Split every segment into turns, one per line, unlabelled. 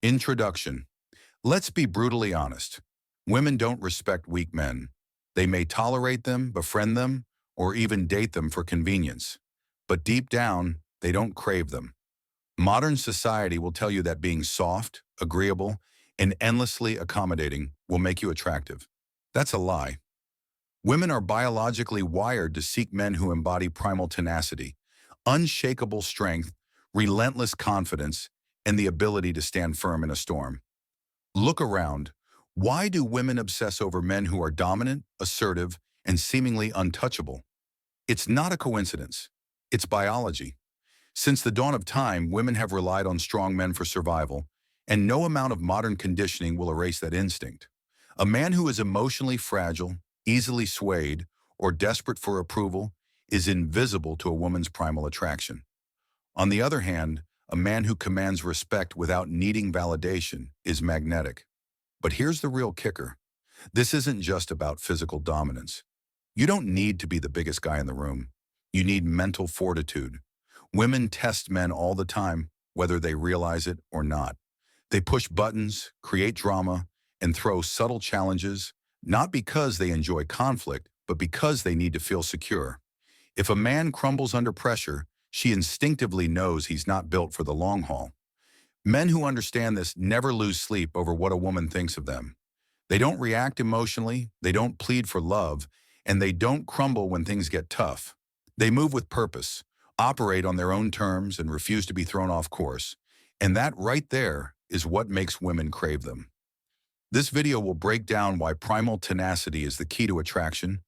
Introduction. Let's be brutally honest. Women don't respect weak men. They may tolerate them, befriend them, or even date them for convenience. But deep down, they don't crave them. Modern society will tell you that being soft, agreeable, and endlessly accommodating will make you attractive. That's a lie. Women are biologically wired to seek men who embody primal tenacity, unshakable strength, relentless confidence, and the ability to stand firm in a storm. Look around. Why do women obsess over men who are dominant, assertive, and seemingly untouchable? It's not a coincidence. It's biology. Since the dawn of time, women have relied on strong men for survival, and no amount of modern conditioning will erase that instinct. A man who is emotionally fragile, easily swayed, or desperate for approval is invisible to a woman's primal attraction. On the other hand, a man who commands respect without needing validation is magnetic. But here's the real kicker. This isn't just about physical dominance. You don't need to be the biggest guy in the room. You need mental fortitude. Women test men all the time, whether they realize it or not. They push buttons, create drama, and throw subtle challenges, not because they enjoy conflict, but because they need to feel secure. If a man crumbles under pressure, she instinctively knows he's not built for the long haul. Men who understand this never lose sleep over what a woman thinks of them. They don't react emotionally, they don't plead for love, and they don't crumble when things get tough. They move with purpose, operate on their own terms, and refuse to be thrown off course. And that right there is what makes women crave them. This video will break down why primal tenacity is the key to attraction,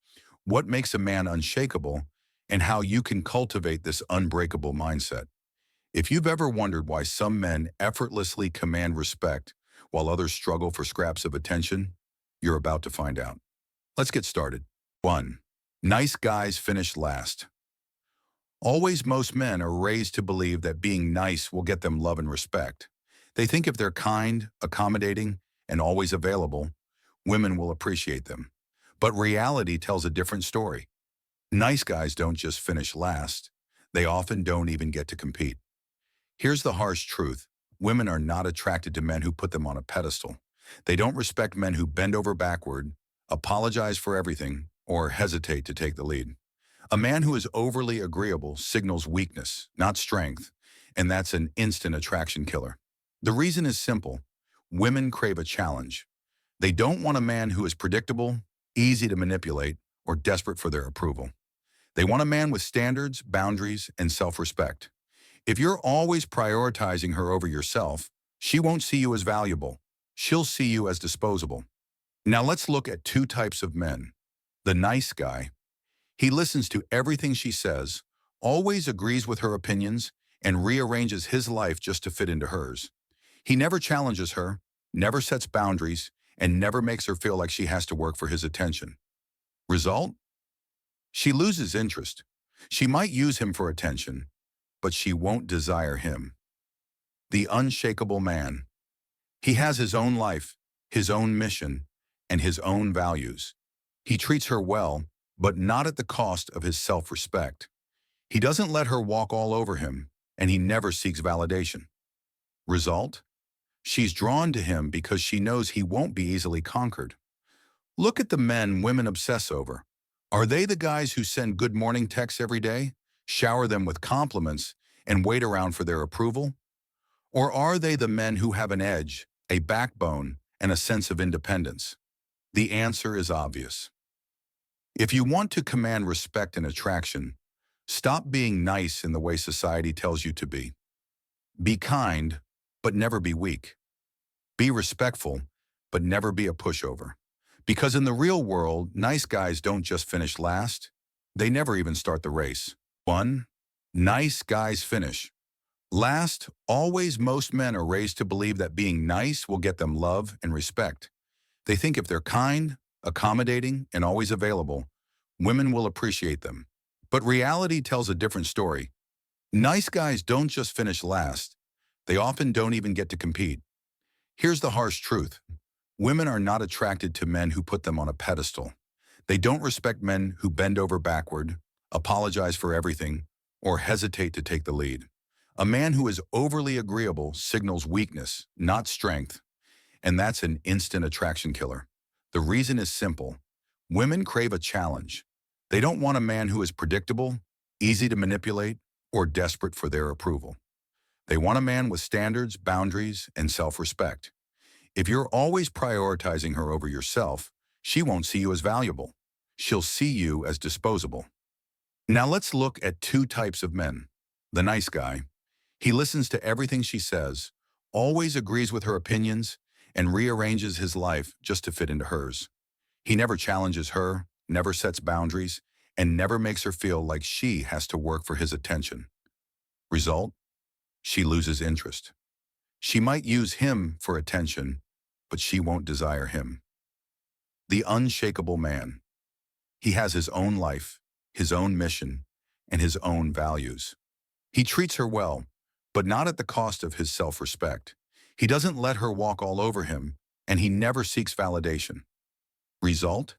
what makes a man unshakable, and how you can cultivate this unbreakable mindset. If you've ever wondered why some men effortlessly command respect while others struggle for scraps of attention, you're about to find out. Let's get started. 1. Nice guys finish last. Always, most men are raised to believe that being nice will get them love and respect. They think if they're kind, accommodating, and always available, women will appreciate them. But reality tells a different story. Nice guys don't just finish last. They often don't even get to compete. Here's the harsh truth. Women are not attracted to men who put them on a pedestal. They don't respect men who bend over backward, apologize for everything, or hesitate to take the lead. A man who is overly agreeable signals weakness, not strength, and that's an instant attraction killer. The reason is simple. Women crave a challenge. They don't want a man who is predictable, easy to manipulate, or desperate for their approval. They want a man with standards, boundaries, and self-respect. If you're always prioritizing her over yourself, she won't see you as valuable. She'll see you as disposable. Now let's look at two types of men. The nice guy. He listens to everything she says, always agrees with her opinions, and rearranges his life just to fit into hers. He never challenges her, never sets boundaries, and never makes her feel like she has to work for his attention. Result? She loses interest. She might use him for attention, but she won't desire him. The unshakable man. He has his own life, his own mission, and his own values. He treats her well, but not at the cost of his self-respect. He doesn't let her walk all over him, and he never seeks validation. Result? She's drawn to him because she knows he won't be easily conquered. Look at the men women obsess over. Are they the guys who send good morning texts every day, shower them with compliments, and wait around for their approval? Or are they the men who have an edge, a backbone, and a sense of independence? The answer is obvious. If you want to command respect and attraction, stop being nice in the way society tells you to be. Be kind, but never be weak. Be respectful, but never be a pushover. Because in the real world, nice guys don't just finish last, they never even start the race. 1. Nice guys finish last. Always, most men are raised to believe that being nice will get them love and respect. They think if they're kind, accommodating, and always available, women will appreciate them. But reality tells a different story. Nice guys don't just finish last, they often don't even get to compete. Here's the harsh truth. Women are not attracted to men who put them on a pedestal. They don't respect men who bend over backward, apologize for everything, or hesitate to take the lead. A man who is overly agreeable signals weakness, not strength, and that's an instant attraction killer. The reason is simple. Women crave a challenge. They don't want a man who is predictable, easy to manipulate, or desperate for their approval. They want a man with standards, boundaries, and self-respect. If you're always prioritizing her over yourself, she won't see you as valuable. She'll see you as disposable. Now let's look at two types of men. The nice guy. He listens to everything she says, always agrees with her opinions, and rearranges his life just to fit into hers. He never challenges her, never sets boundaries, and never makes her feel like she has to work for his attention. Result? She loses interest. She might use him for attention, but she won't desire him. The unshakable man. He has his own life, his own mission, and his own values. He treats her well, but not at the cost of his self-respect. He doesn't let her walk all over him, and he never seeks validation. Result?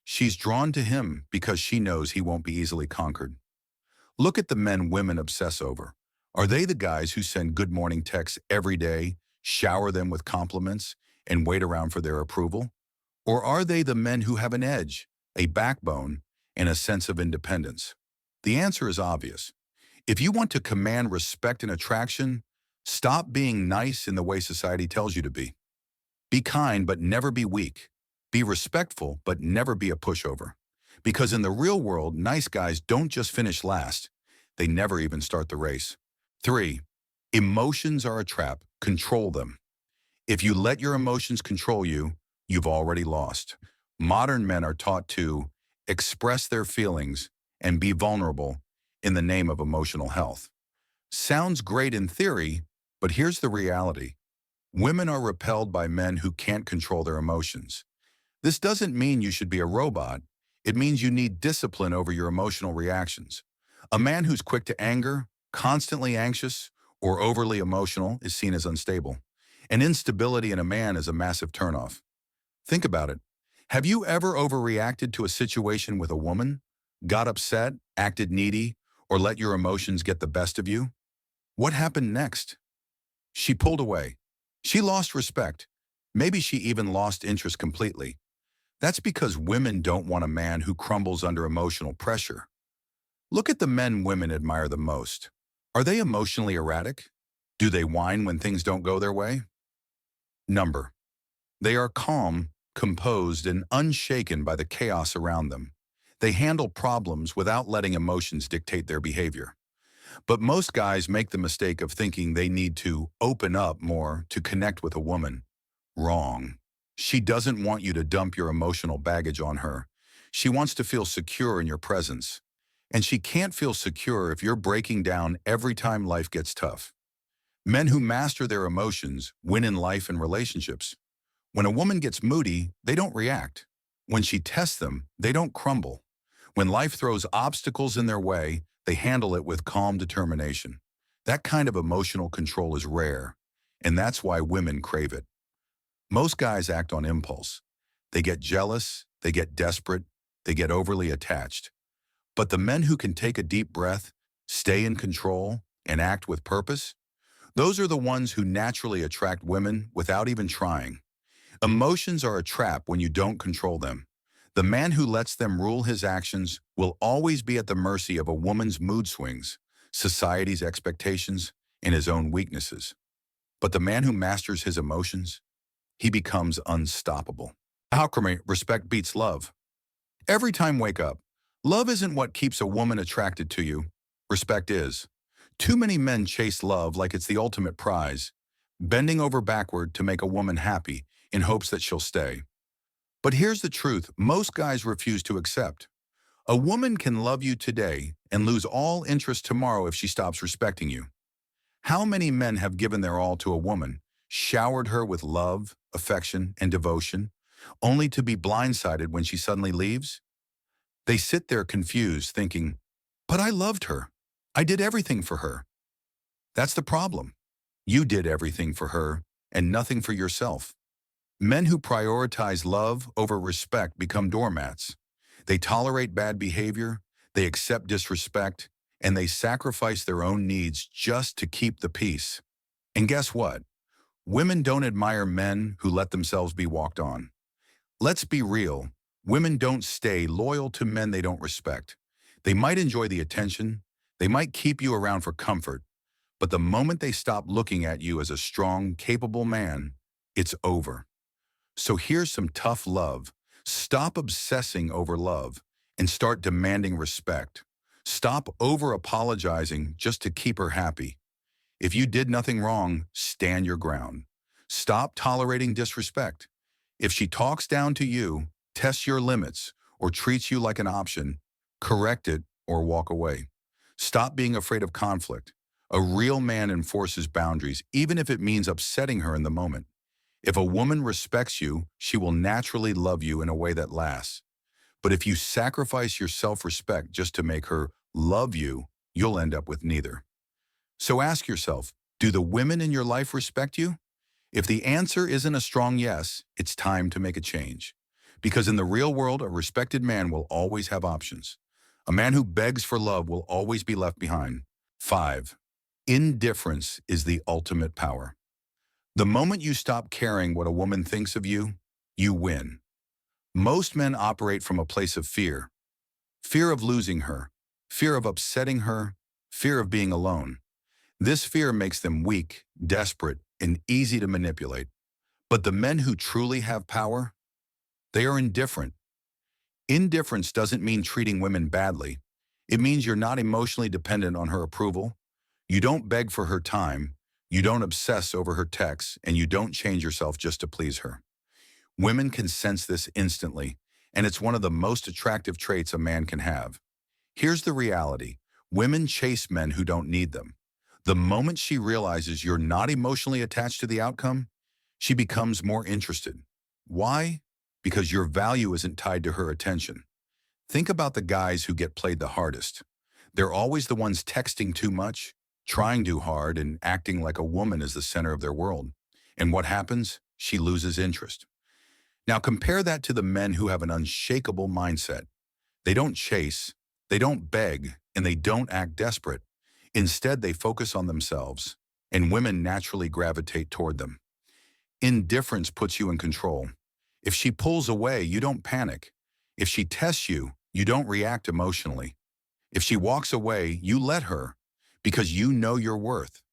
She's drawn to him because she knows he won't be easily conquered. Look at the men women obsess over. Are they the guys who send good morning texts every day, shower them with compliments, and wait around for their approval? Or are they the men who have an edge, a backbone, and a sense of independence? The answer is obvious. If you want to command respect and attraction, stop being nice in the way society tells you to be. Be kind, but never be weak. Be respectful, but never be a pushover. Because in the real world, nice guys don't just finish last. They never even start the race. 3. Emotions are a trap. Control them. If you let your emotions control you, you've already lost. Modern men are taught to express their feelings and be vulnerable in the name of emotional health. Sounds great in theory, but here's the reality. Women are repelled by men who can't control their emotions. This doesn't mean you should be a robot. It means you need discipline over your emotional reactions. A man who's quick to anger, constantly anxious, or overly emotional is seen as unstable. And instability in a man is a massive turnoff. Think about it. Have you ever overreacted to a situation with a woman? Got upset, acted needy, or let your emotions get the best of you? What happened next? She pulled away. She lost respect. Maybe she even lost interest completely. That's because women don't want a man who crumbles under emotional pressure. Look at the men women admire the most. Are they emotionally erratic? Do they whine when things don't go their way? Number. They are calm, composed, and unshaken by the chaos around them. They handle problems without letting emotions dictate their behavior. But most guys make the mistake of thinking they need to open up more to connect with a woman. Wrong. She doesn't want you to dump your emotional baggage on her. She wants to feel secure in your presence. And she can't feel secure if you're breaking down every time life gets tough. Men who master their emotions win in life and relationships. When a woman gets moody, they don't react. When she tests them, they don't crumble. When life throws obstacles in their way, they handle it with calm determination. That kind of emotional control is rare, and that's why women crave it. Most guys act on impulse. They get jealous, they get desperate, they get overly attached. But the men who can take a deep breath, stay in control, and act with purpose, those are the ones who naturally attract women without even trying. Emotions are a trap when you don't control them. The man who lets them rule his actions will always be at the mercy of a woman's mood swings, society's expectations, and his own weaknesses. But the man who masters his emotions, he becomes unstoppable. Alchemy, respect beats love. Every time wake up, love isn't what keeps a woman attracted to you. Respect is. Too many men chase love like it's the ultimate prize, bending over backward to make a woman happy in hopes that she'll stay. But here's the truth most guys refuse to accept. A woman can love you today and lose all interest tomorrow if she stops respecting you. How many men have given their all to a woman, showered her with love, affection, and devotion, only to be blindsided when she suddenly leaves? They sit there confused, thinking, "But I loved her. I did everything for her." That's the problem. You did everything for her and nothing for yourself. Men who prioritize love over respect become doormats. They tolerate bad behavior, they accept disrespect, and they sacrifice their own needs just to keep the peace. And guess what? Women don't admire men who let themselves be walked on. Let's be real. Women don't stay loyal to men they don't respect. They might enjoy the attention, they might keep you around for comfort, but the moment they stop looking at you as a strong, capable man, it's over. So here's some tough love. Stop obsessing over love and start demanding respect. Stop over-apologizing just to keep her happy. If you did nothing wrong, stand your ground. Stop tolerating disrespect. If she talks down to you, tests your limits, or treats you like an option, correct it or walk away. Stop being afraid of conflict. A real man enforces boundaries, even if it means upsetting her in the moment. If a woman respects you, she will naturally love you in a way that lasts. But if you sacrifice your self-respect just to make her love you, you'll end up with neither. So ask yourself, do the women in your life respect you? If the answer isn't a strong yes, it's time to make a change. Because in the real world, a respected man will always have options. A man who begs for love will always be left behind. 5. Indifference is the ultimate power. The moment you stop caring what a woman thinks of you, you win. Most men operate from a place of fear. Fear of losing her, fear of upsetting her, fear of being alone. This fear makes them weak, desperate, and easy to manipulate. But the men who truly have power, they are indifferent. Indifference doesn't mean treating women badly. It means you're not emotionally dependent on her approval. You don't beg for her time. You don't obsess over her texts, and you don't change yourself just to please her. Women can sense this instantly, and it's one of the most attractive traits a man can have. Here's the reality. Women chase men who don't need them. The moment she realizes you're not emotionally attached to the outcome, she becomes more interested. Why? Because your value isn't tied to her attention. Think about the guys who get played the hardest. They're always the ones texting too much, trying too hard, and acting like a woman is the center of their world. And what happens? She loses interest. Now compare that to the men who have an unshakable mindset. They don't chase, they don't beg, and they don't act desperate. Instead, they focus on themselves, and women naturally gravitate toward them. Indifference puts you in control. If she pulls away, you don't panic. If she tests you, you don't react emotionally. If she walks away, you let her, because you know your worth.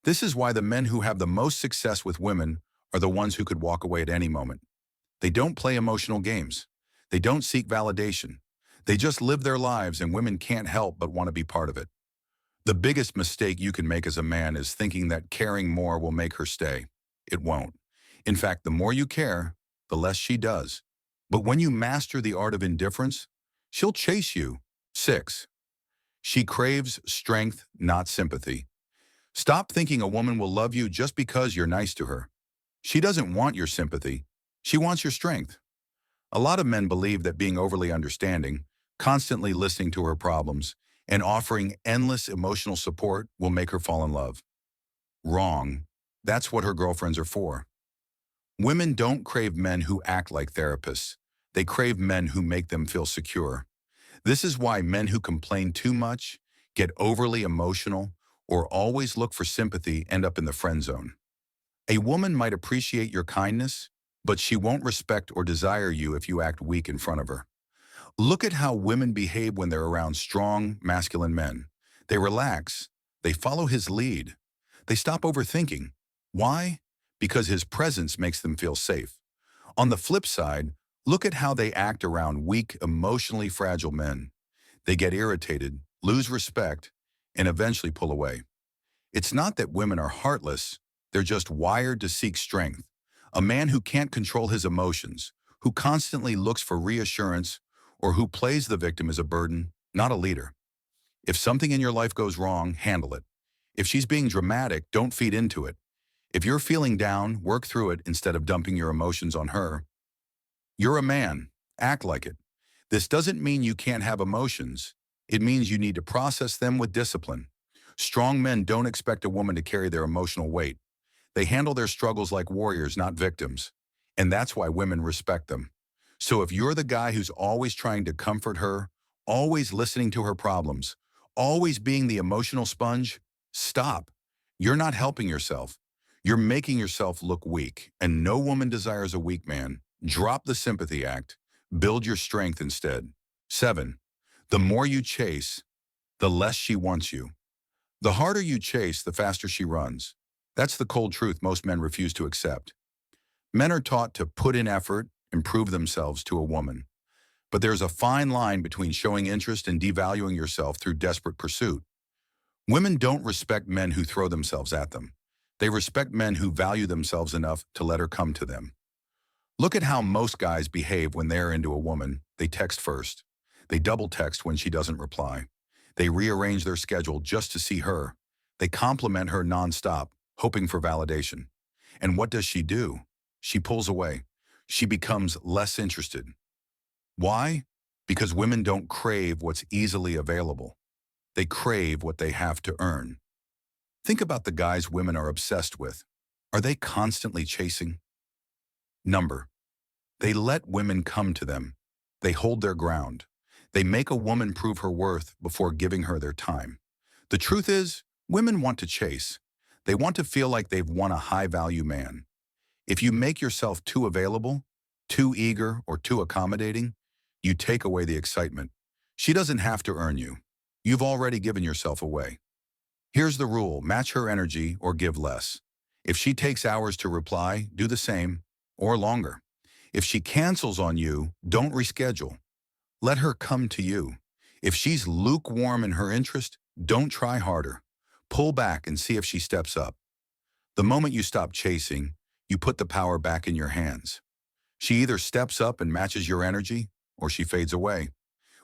This is why the men who have the most success with women are the ones who could walk away at any moment. They don't play emotional games. They don't seek validation. They just live their lives, and women can't help but want to be part of it. The biggest mistake you can make as a man is thinking that caring more will make her stay. It won't. In fact, the more you care, the less she does. But when you master the art of indifference, she'll chase you. 6. She craves strength, not sympathy. Stop thinking a woman will love you just because you're nice to her. She doesn't want your sympathy. She wants your strength. A lot of men believe that being overly understanding, constantly listening to her problems, and offering endless emotional support will make her fall in love. Wrong. That's what her girlfriends are for. Women don't crave men who act like therapists. They crave men who make them feel secure. This is why men who complain too much, get overly emotional, or always look for sympathy end up in the friend zone. A woman might appreciate your kindness, but she won't respect or desire you if you act weak in front of her. Look at how women behave when they're around strong, masculine men. They relax. They follow his lead. They stop overthinking. Why? Because his presence makes them feel safe. On the flip side, look at how they act around weak, emotionally fragile men. They get irritated, lose respect, and eventually pull away. It's not that women are heartless. They're just wired to seek strength. A man who can't control his emotions, who constantly looks for reassurance, or who plays the victim is a burden, not a leader. If something in your life goes wrong, handle it. If she's being dramatic, don't feed into it. If you're feeling down, work through it instead of dumping your emotions on her. You're a man. Act like it. This doesn't mean you can't have emotions. It means you need to process them with discipline. Strong men don't expect a woman to carry their emotional weight. They handle their struggles like warriors, not victims. And that's why women respect them. So if you're the guy who's always trying to comfort her, always listening to her problems, Always being the emotional sponge? Stop. You're not helping yourself. You're making yourself look weak, and no woman desires a weak man. Drop the sympathy act. Build your strength instead. 7. The more you chase, the less she wants you. The harder you chase, the faster she runs. That's the cold truth most men refuse to accept. Men are taught to put in effort and prove themselves to a woman. But there's a fine line between showing interest and devaluing yourself through desperate pursuit. Women don't respect men who throw themselves at them. They respect men who value themselves enough to let her come to them. Look at how most guys behave when they're into a woman. They text first. They double text when she doesn't reply. They rearrange their schedule just to see her. They compliment her nonstop, hoping for validation. And what does she do? She pulls away. She becomes less interested. Why? Because women don't crave what's easily available. They crave what they have to earn. Think about the guys women are obsessed with. Are they constantly chasing? Number. They let women come to them. They hold their ground. They make a woman prove her worth before giving her their time. The truth is, women want to chase. They want to feel like they've won a high-value man. If you make yourself too available, too eager, or too accommodating, you take away the excitement. She doesn't have to earn you. You've already given yourself away. Here's the rule: match her energy or give less. If she takes hours to reply, do the same, or longer. If she cancels on you, don't reschedule. Let her come to you. If she's lukewarm in her interest, don't try harder. Pull back and see if she steps up. The moment you stop chasing, you put the power back in your hands. She either steps up and matches your energy, or she fades away,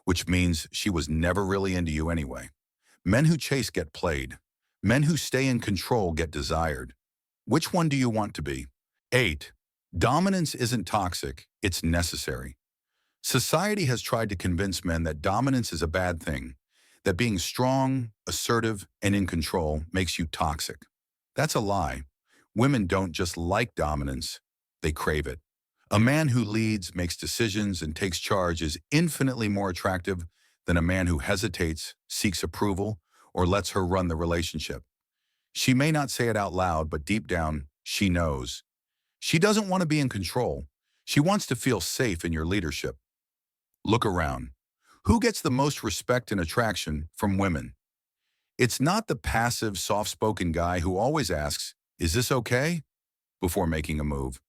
which means she was never really into you anyway. Men who chase get played. Men who stay in control get desired. Which one do you want to be? 8. Dominance isn't toxic, it's necessary. Society has tried to convince men that dominance is a bad thing, that being strong, assertive, and in control makes you toxic. That's a lie. Women don't just like dominance, they crave it. A man who leads, makes decisions, and takes charge is infinitely more attractive than a man who hesitates, seeks approval, or lets her run the relationship. She may not say it out loud, but deep down, she knows. She doesn't want to be in control. She wants to feel safe in your leadership. Look around. Who gets the most respect and attraction from women? It's not the passive, soft-spoken guy who always asks, "Is this okay?" before making a move.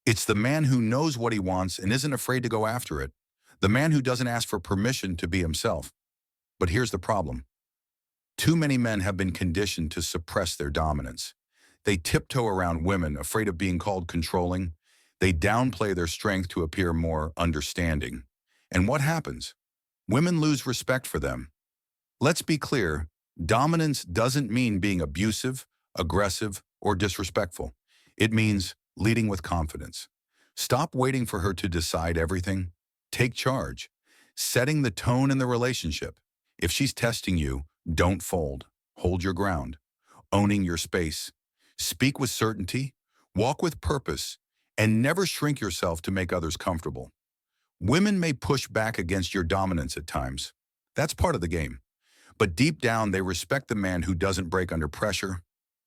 It's the man who knows what he wants and isn't afraid to go after it. The man who doesn't ask for permission to be himself. But here's the problem. Too many men have been conditioned to suppress their dominance. They tiptoe around women, afraid of being called controlling. They downplay their strength to appear more understanding. And what happens? Women lose respect for them. Let's be clear, dominance doesn't mean being abusive, aggressive, or disrespectful. It means leading with confidence. Stop waiting for her to decide everything. Take charge. Setting the tone in the relationship. If she's testing you, don't fold. Hold your ground. Owning your space. Speak with certainty. Walk with purpose. And never shrink yourself to make others comfortable. Women may push back against your dominance at times. That's part of the game. But deep down, they respect the man who doesn't break under pressure.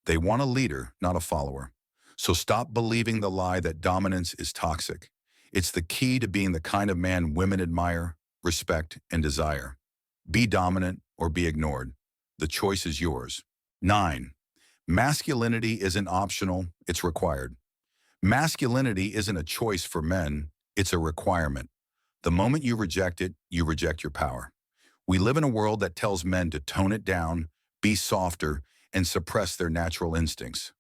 They want a leader, not a follower. So stop believing the lie that dominance is toxic. It's the key to being the kind of man women admire, respect, and desire. Be dominant or be ignored. The choice is yours. 9. Masculinity isn't optional, it's required. Masculinity isn't a choice for men, it's a requirement. The moment you reject it, you reject your power. We live in a world that tells men to tone it down, be softer, and suppress their natural instincts.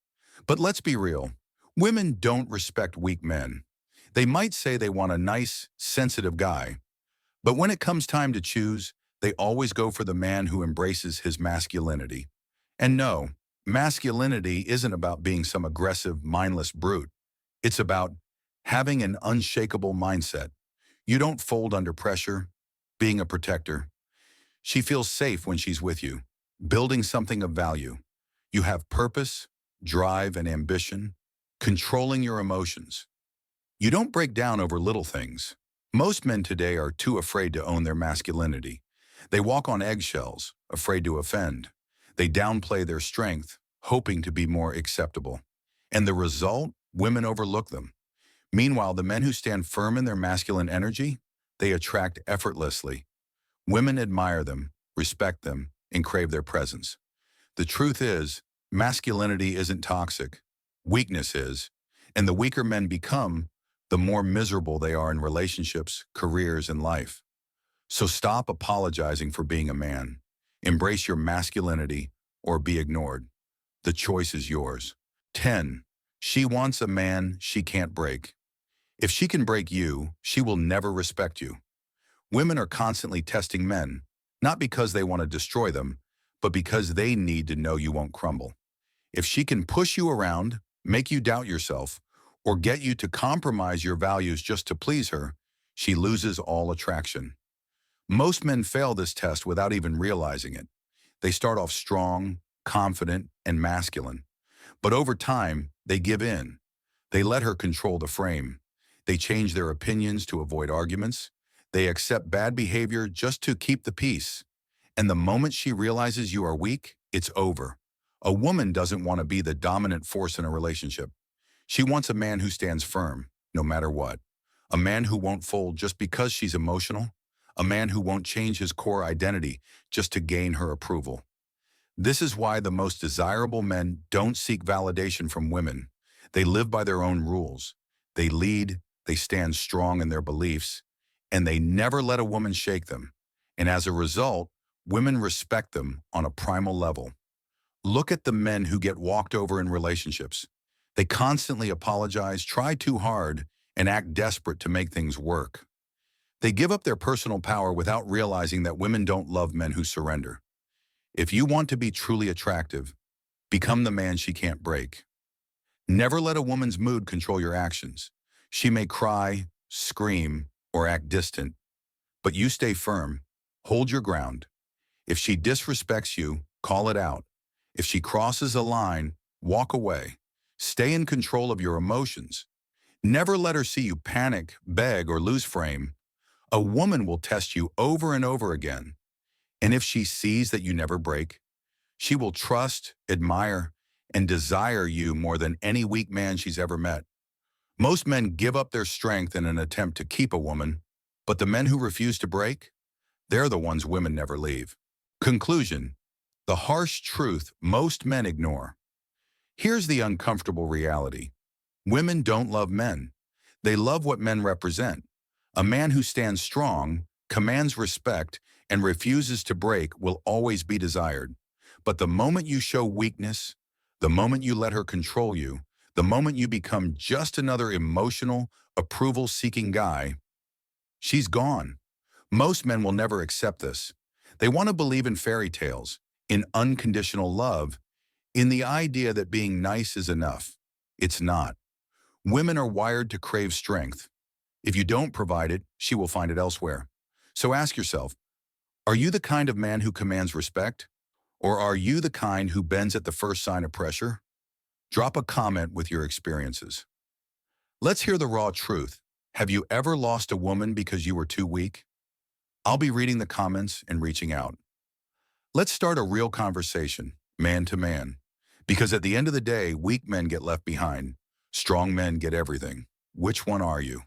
But let's be real. Women don't respect weak men. They might say they want a nice, sensitive guy, but when it comes time to choose, they always go for the man who embraces his masculinity. And no, masculinity isn't about being some aggressive, mindless brute. It's about having an unshakable mindset. You don't fold under pressure, being a protector. She feels safe when she's with you, building something of value. You have purpose, drive, and ambition, controlling your emotions. You don't break down over little things. Most men today are too afraid to own their masculinity. They walk on eggshells, afraid to offend. They downplay their strength, hoping to be more acceptable. And the result? Women overlook them. Meanwhile, the men who stand firm in their masculine energy, they attract effortlessly. Women admire them, respect them, and crave their presence. The truth is, masculinity isn't toxic. Weakness is. And the weaker men become, the more miserable they are in relationships, careers, and life. So stop apologizing for being a man. Embrace your masculinity or be ignored. The choice is yours. 10. She wants a man she can't break. If she can break you, she will never respect you. Women are constantly testing men, not because they want to destroy them, but because they need to know you won't crumble. If she can push you around, make you doubt yourself, or get you to compromise your values just to please her, she loses all attraction. Most men fail this test without even realizing it. They start off strong, confident, and masculine. But over time, they give in. They let her control the frame. They change their opinions to avoid arguments. They accept bad behavior just to keep the peace. And the moment she realizes you are weak, it's over. A woman doesn't want to be the dominant force in a relationship. She wants a man who stands firm, no matter what. A man who won't fold just because she's emotional. A man who won't change his core identity just to gain her approval. This is why the most desirable men don't seek validation from women. They live by their own rules. They lead, they stand strong in their beliefs, and they never let a woman shake them. And as a result, women respect them on a primal level. Look at the men who get walked over in relationships. They constantly apologize, try too hard, and act desperate to make things work. They give up their personal power without realizing that women don't love men who surrender. If you want to be truly attractive, become the man she can't break. Never let a woman's mood control your actions. She may cry, scream, or act distant, but you stay firm. Hold your ground. If she disrespects you, call it out. If she crosses a line, walk away. Stay in control of your emotions. Never let her see you panic, beg, or lose frame. A woman will test you over and over again. And if she sees that you never break, she will trust, admire, and desire you more than any weak man she's ever met. Most men give up their strength in an attempt to keep a woman, but the men who refuse to break, they're the ones women never leave. Conclusion: the harsh truth most men ignore. Here's the uncomfortable reality. Women don't love men. They love what men represent. A man who stands strong, commands respect, and refuses to break will always be desired. But the moment you show weakness, the moment you let her control you, the moment you become just another emotional, approval-seeking guy, she's gone. Most men will never accept this. They want to believe in fairy tales, in unconditional love, in the idea that being nice is enough. It's not. Women are wired to crave strength. If you don't provide it, she will find it elsewhere. So ask yourself, are you the kind of man who commands respect? Or are you the kind who bends at the first sign of pressure? Drop a comment with your experiences. Let's hear the raw truth. Have you ever lost a woman because you were too weak? I'll be reading the comments and reaching out. Let's start a real conversation, man to man. Because at the end of the day, weak men get left behind. Strong men get everything. Which one are you?